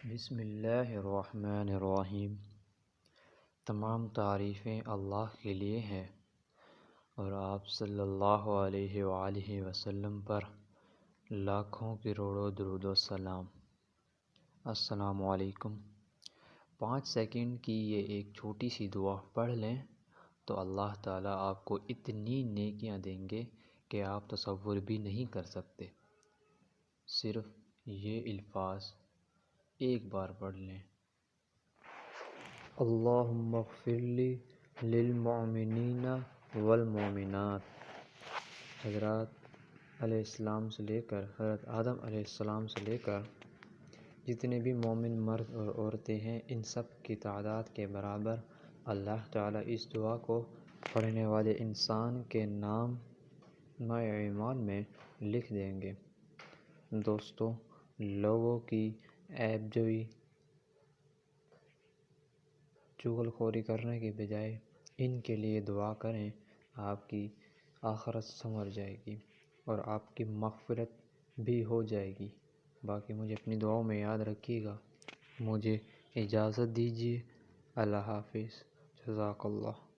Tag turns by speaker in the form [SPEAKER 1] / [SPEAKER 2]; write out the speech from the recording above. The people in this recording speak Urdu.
[SPEAKER 1] بسم اللہ الرحمن الرحیم۔ تمام تعریفیں اللہ کے لیے ہیں اور آپ صلی اللہ علیہ وآلہ وسلم پر لاکھوں کروڑوں درود و سلام۔ السلام علیکم۔ 5 سیکنڈ کی یہ ایک چھوٹی سی دعا پڑھ لیں تو اللہ تعالیٰ آپ کو اتنی نیکیاں دیں گے کہ آپ تصور بھی نہیں کر سکتے۔ صرف یہ الفاظ ایک بار پڑھ لیں۔ اللہم اغفر لی للمؤمنین والمؤمنات۔ حضرت علیہ السلام سے لے کر حضرت آدم علیہ السلام سے لے کر جتنے بھی مومن مرد اور عورتیں ہیں، ان سب کی تعداد کے برابر اللہ تعالیٰ اس دعا کو پڑھنے والے انسان کے نام ایمان میں لکھ دیں گے۔ دوستو، لوگوں کی عیب جوئی، چغل خوری کرنے کے بجائے ان کے لیے دعا کریں، آپ کی آخرت سنور جائے گی اور آپ کی مغفرت بھی ہو جائے گی۔ باقی مجھے اپنی دعاؤں میں یاد رکھیے گا۔ مجھے اجازت دیجیے۔ اللہ حافظ۔ جزاک اللہ۔